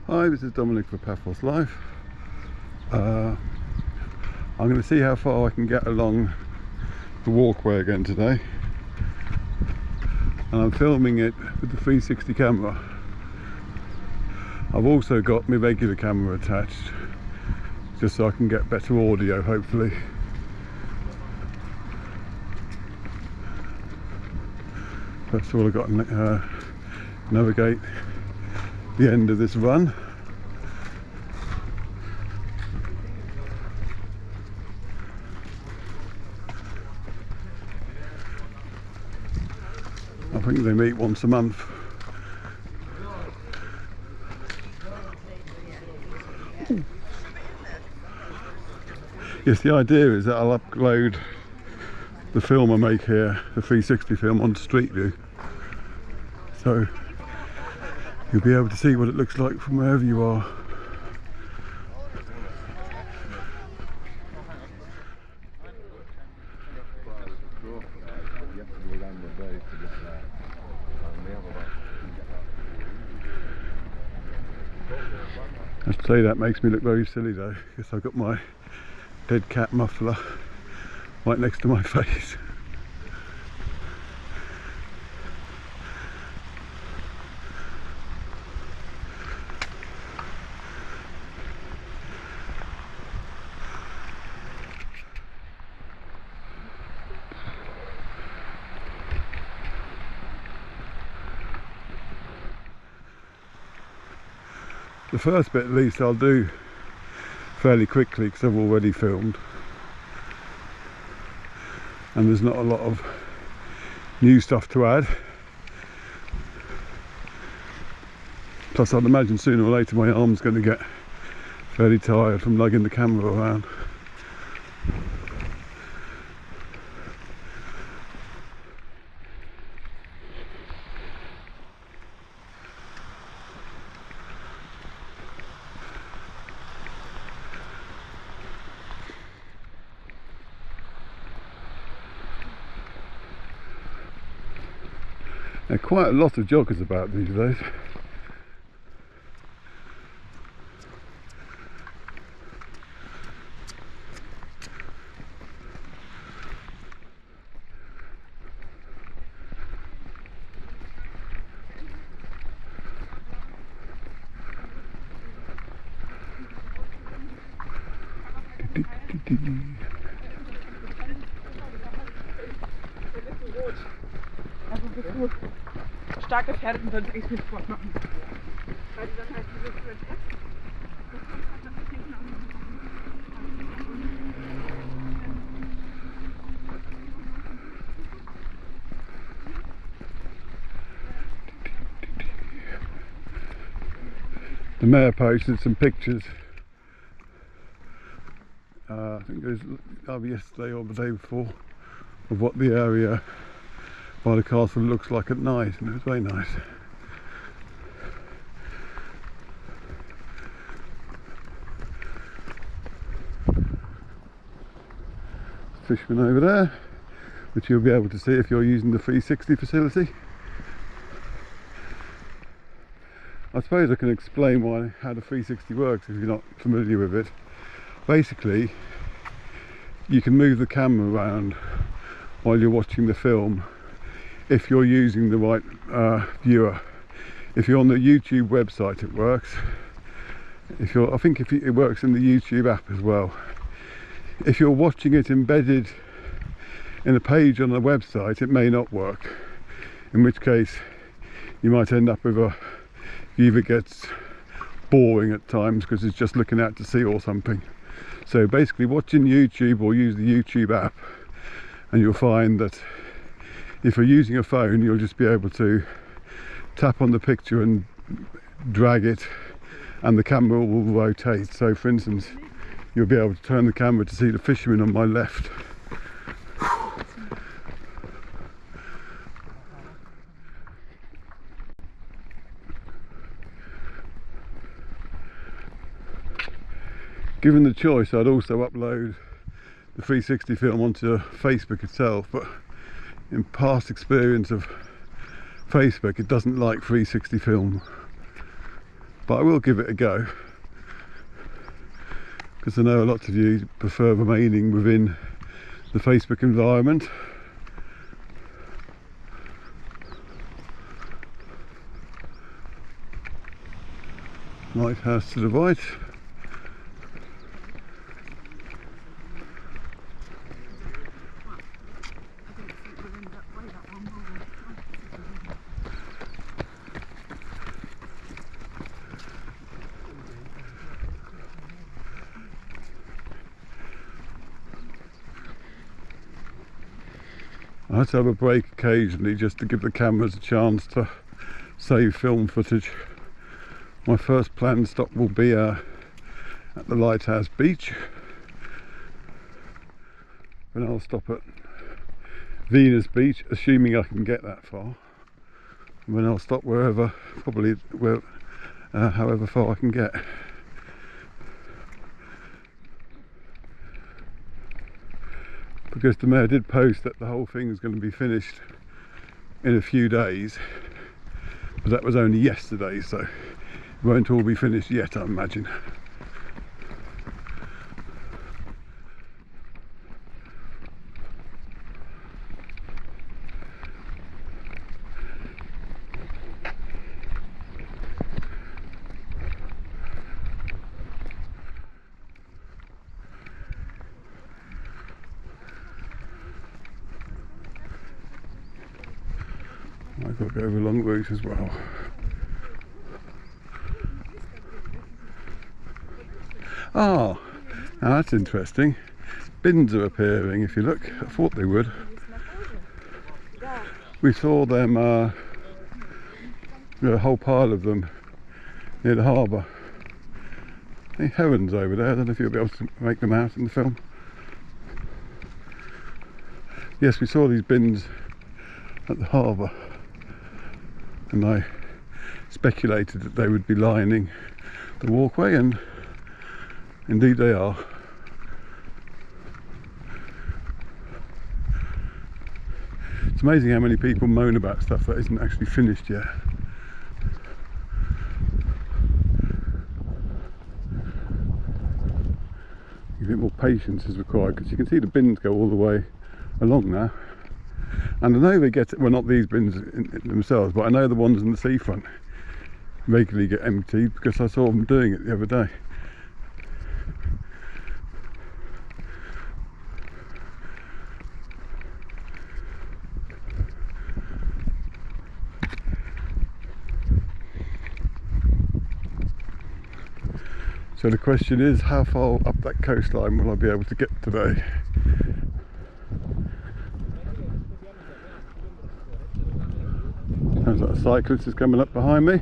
Hi, this is Dominic for Paphos Life. I'm going to see how far I can get along the walkway again today, and I'm filming it with the 360 camera. I've also got my regular camera attached just so I can get better audio, hopefully. First of all, I've got to navigate the end of this run. I think they meet once a month. Yes, the idea is that I'll upload the film I make here, the 360 film, on Street View, so you'll be able to see what it looks like from wherever you are. I have to say that makes me look very silly though, because I've got my dead cat muffler right next to my face. The first bit at least I'll do fairly quickly because I've already filmed and there's not a lot of new stuff to add. Plus I'd imagine sooner or later my arm's going to get fairly tired from lugging the camera around. There are quite a lot of joggers about these days. Also bevor stark gefährdet, sollte ich es mit Sport machen. Weil das heißt, dieses The mayor posted some pictures, I think it was either yesterday or the day before, of what the area by the castle looks like at night, and it was very nice. Fisherman over there, which you'll be able to see if you're using the 360 facility. I suppose I can explain how the 360 works if you're not familiar with it. Basically, you can move the camera around while you're watching the film if you're using the right viewer. If you're on the YouTube website, it works. I think it works in the YouTube app as well. If you're watching it embedded in a page on the website, it may not work, in which case you might end up with a view that gets boring at times because it's just looking out to sea or something. So basically, watching YouTube or use the YouTube app, and you'll find that if you're using a phone, you'll just be able to tap on the picture and drag it and the camera will rotate. So for instance, you'll be able to turn the camera to see the fisherman on my left. Given the choice, I'd also upload the 360 film onto Facebook itself, but in past experience of Facebook, it doesn't like 360 film. but I will give it a go, because I know a lot of you prefer remaining within the Facebook environment. Lighthouse to the right. I had to have a break occasionally just to give the cameras a chance to save film footage. My first planned stop will be at the Lighthouse Beach. Then I'll stop at Venus Beach, assuming I can get that far. And then I'll stop wherever, probably however far I can get. Because the mayor did post that the whole thing is going to be finished in a few days, but that was only yesterday, so it won't all be finished yet, I imagine. I've got to go over long route as well. Ah, now that's interesting. Bins are appearing, if you look. I thought they would. We saw them, a whole pile of them near the harbour. Hey, herons over there. I don't know if you'll be able to make them out in the film. Yes, we saw these bins at the harbour, and I speculated that they would be lining the walkway, and indeed they are. It's amazing how many people moan about stuff that isn't actually finished yet. A bit more patience is required, because you can see the bins go all the way along now. And I know they get, well, not these bins themselves, but I know the ones in the seafront regularly get emptied, because I saw them doing it the other day. So the question is, how far up that coastline will I be able to get today? Sounds like a cyclist is coming up behind me.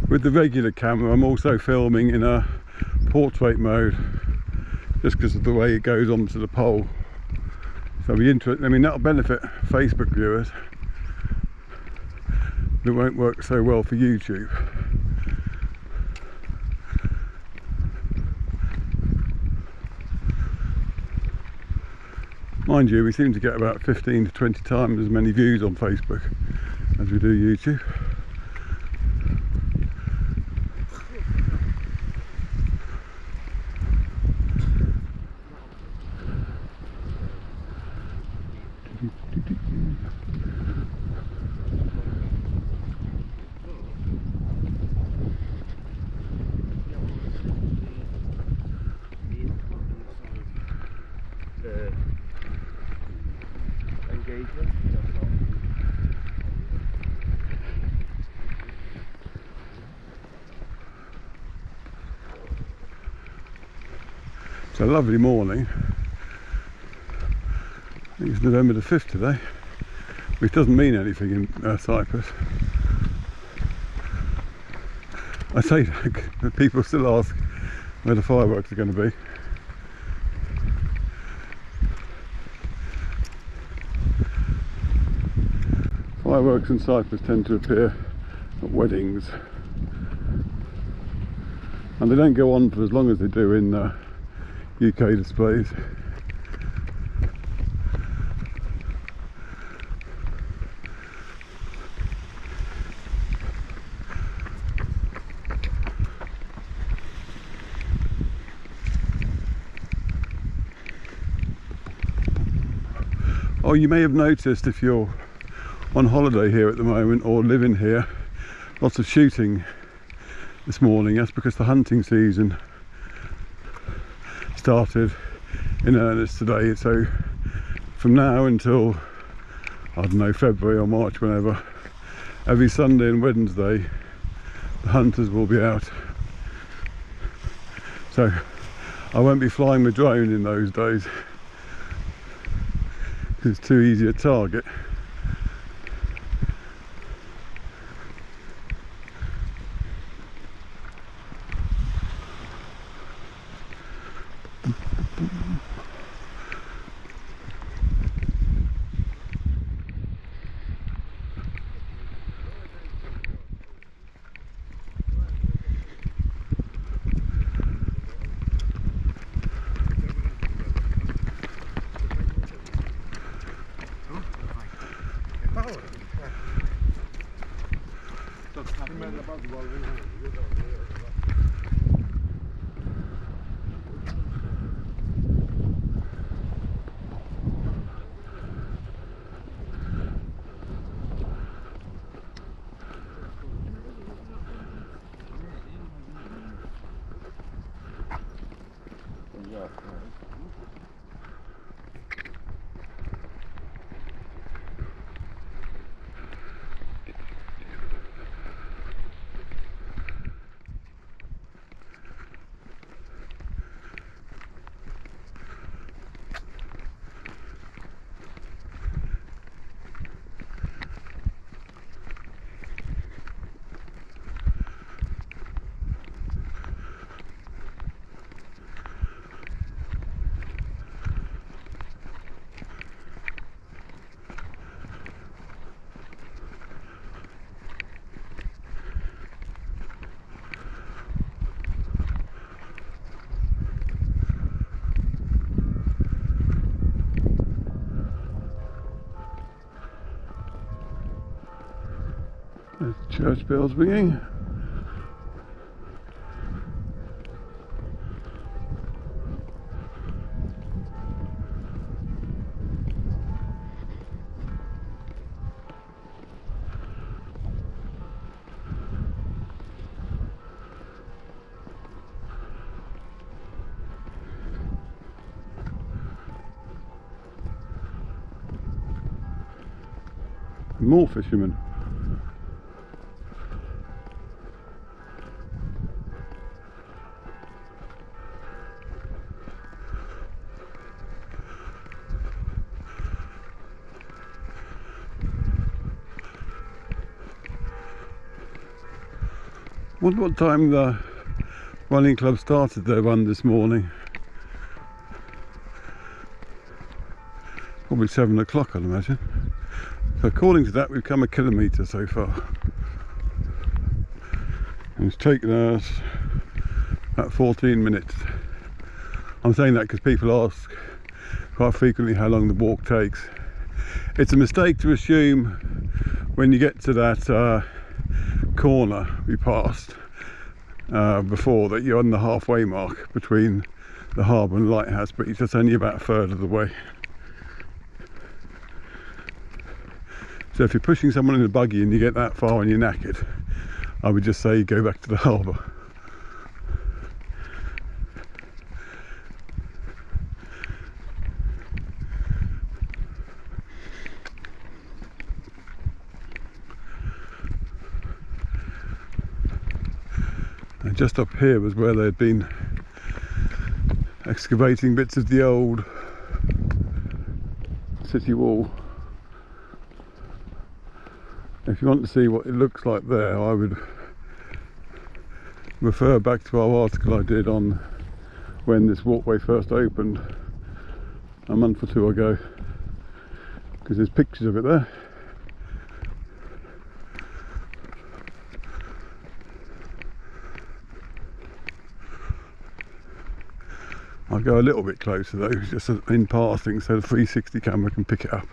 With the regular camera, I'm also filming in a portrait mode, just because of the way it goes onto the pole. So it'll be interesting. I mean, that'll benefit Facebook viewers, but it won't work so well for YouTube. Mind you, we seem to get about 15 to 20 times as many views on Facebook as we do YouTube. It's a lovely morning. I think it's November the 5th today, which doesn't mean anything in Cyprus. I say that, but people still ask where the fireworks are going to be. Fireworks in Cyprus tend to appear at weddings, and they don't go on for as long as they do in UK displays. Oh, you may have noticed if you're on holiday here at the moment or living here, lots of shooting this morning. That's because the hunting season started in earnest today. So from now until, I don't know, February or March, whenever, every Sunday and Wednesday the hunters will be out. So I won't be flying the drone in those days. It's too easy a target. There's church bells ringing. More fishermen. Wonder what time the running club started their run this morning. Probably 7 o'clock, I'd imagine. So according to that, we've come a kilometre so far. And it's taken us about 14 minutes. I'm saying that because people ask quite frequently how long the walk takes. It's a mistake to assume when you get to that corner we passed before that you're on the halfway mark between the harbour and Lighthouse Beach. That's only about a third of the way. So if you're pushing someone in a buggy and you get that far and you're knackered, I would just say go back to the harbour. And just up here was where they'd been excavating bits of the old city wall. If you want to see what it looks like there, I would refer back to our article I did on when this walkway first opened a month or two ago, because there's pictures of it there. go a little bit closer though, just in passing, so the 360 camera can pick it up.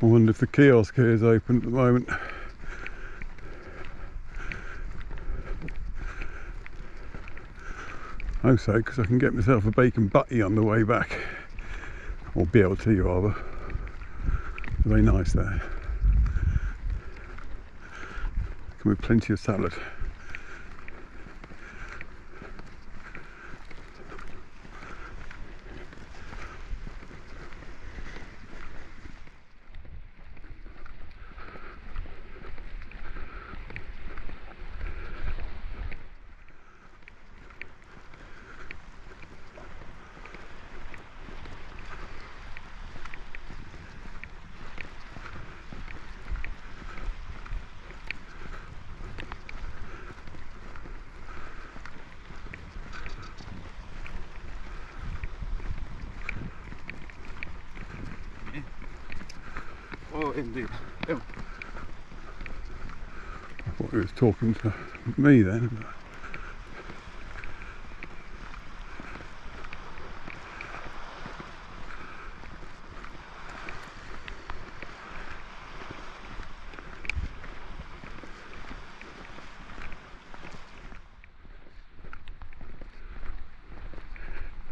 I wonder if the kiosk here is open at the moment. I hope so, because I can get myself a bacon butty on the way back, or BLT rather. Very nice there. Come with plenty of salad. Oh, indeed. Yeah. I thought he was talking to me then.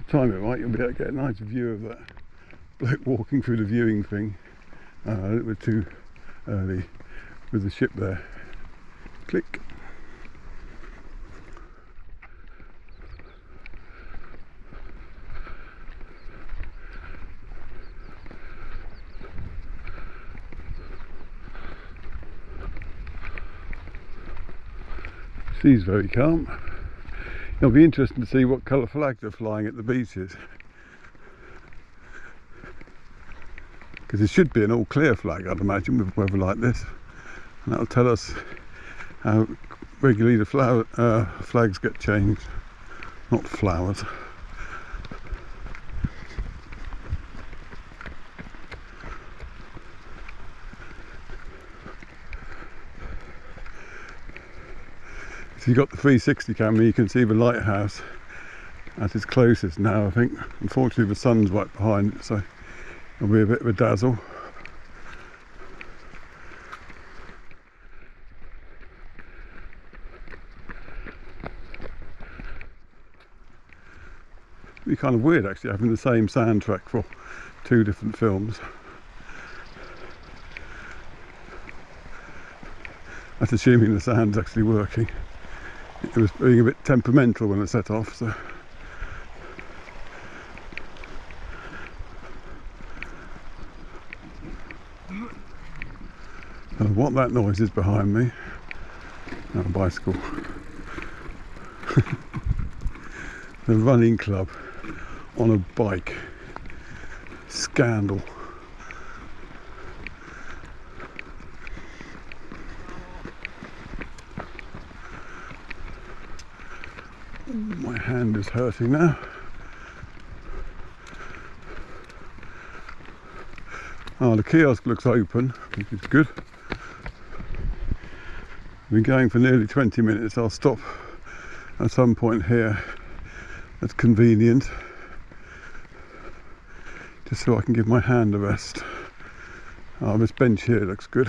Time it right, you'll be able to get a nice view of that bloke walking through the viewing thing. A little bit too early with the ship there. Click. Sea's very calm. It'll be interesting to see what colour flags are flying at the beaches. Because it should be an all clear flag, I'd imagine, with weather like this. And that'll tell us how regularly the flags get changed. Not flowers. If you've got the 360 camera, you can see the lighthouse at its closest now, I think. Unfortunately the sun's right behind it, so it'll be a bit of a dazzle. It'd be kind of weird actually having the same soundtrack for two different films. That's assuming the sound's actually working. It was being a bit temperamental when it set off, so. I don't know what that noise is behind me. Oh, a bicycle. The running club on a bike. Scandal. My hand is hurting now. Oh, the kiosk looks open, which is good. We've been going for nearly 20 minutes. I'll stop at some point here. That's convenient. Just so I can give my hand a rest. Oh, this bench here looks good.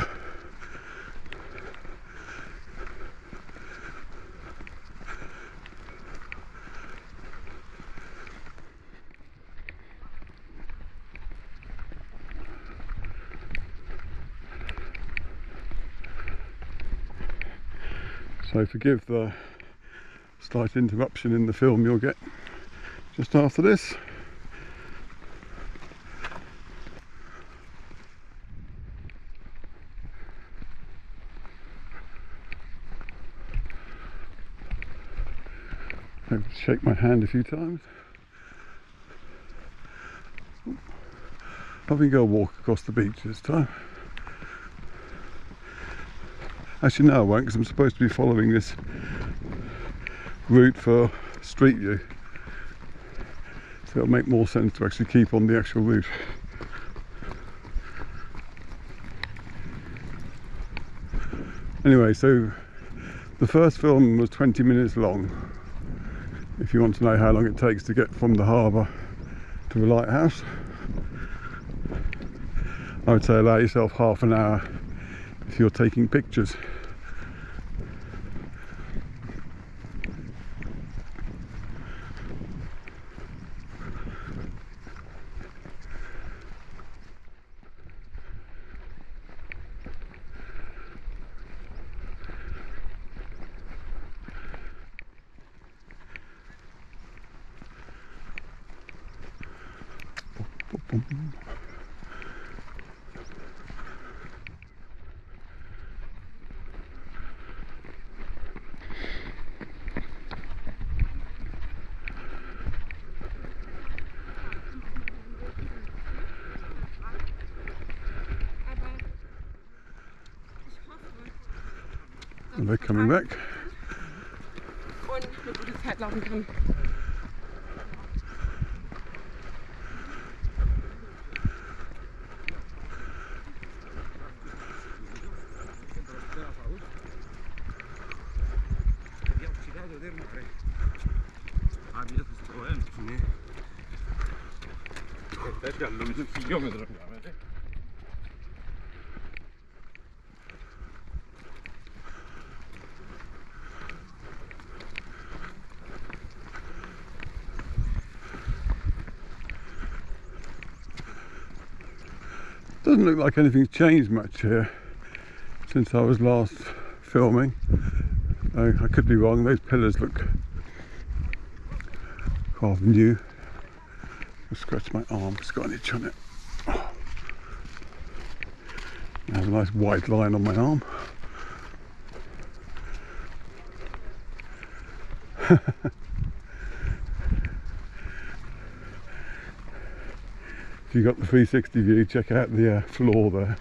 So forgive the slight interruption in the film you'll get just after this. I'll shake my hand a few times. Probably go walk across the beach this time. Actually no, I won't, because I'm supposed to be following this route for Street View. So it'll make more sense to actually keep on the actual route. Anyway, so the first film was 20 minutes long. If you want to know how long it takes to get from the harbour to the lighthouse, I would say allow yourself half an hour if you're taking pictures. And they're coming back. Und eine gute Zeit laufen kann. Doesn't look like anything's changed much here since I was last filming. I could be wrong, those pillars look half new. I'll scratch my arm, it's got an itch on it. Oh. I have a nice white line on my arm. If you got the 360 view, check out the floor there.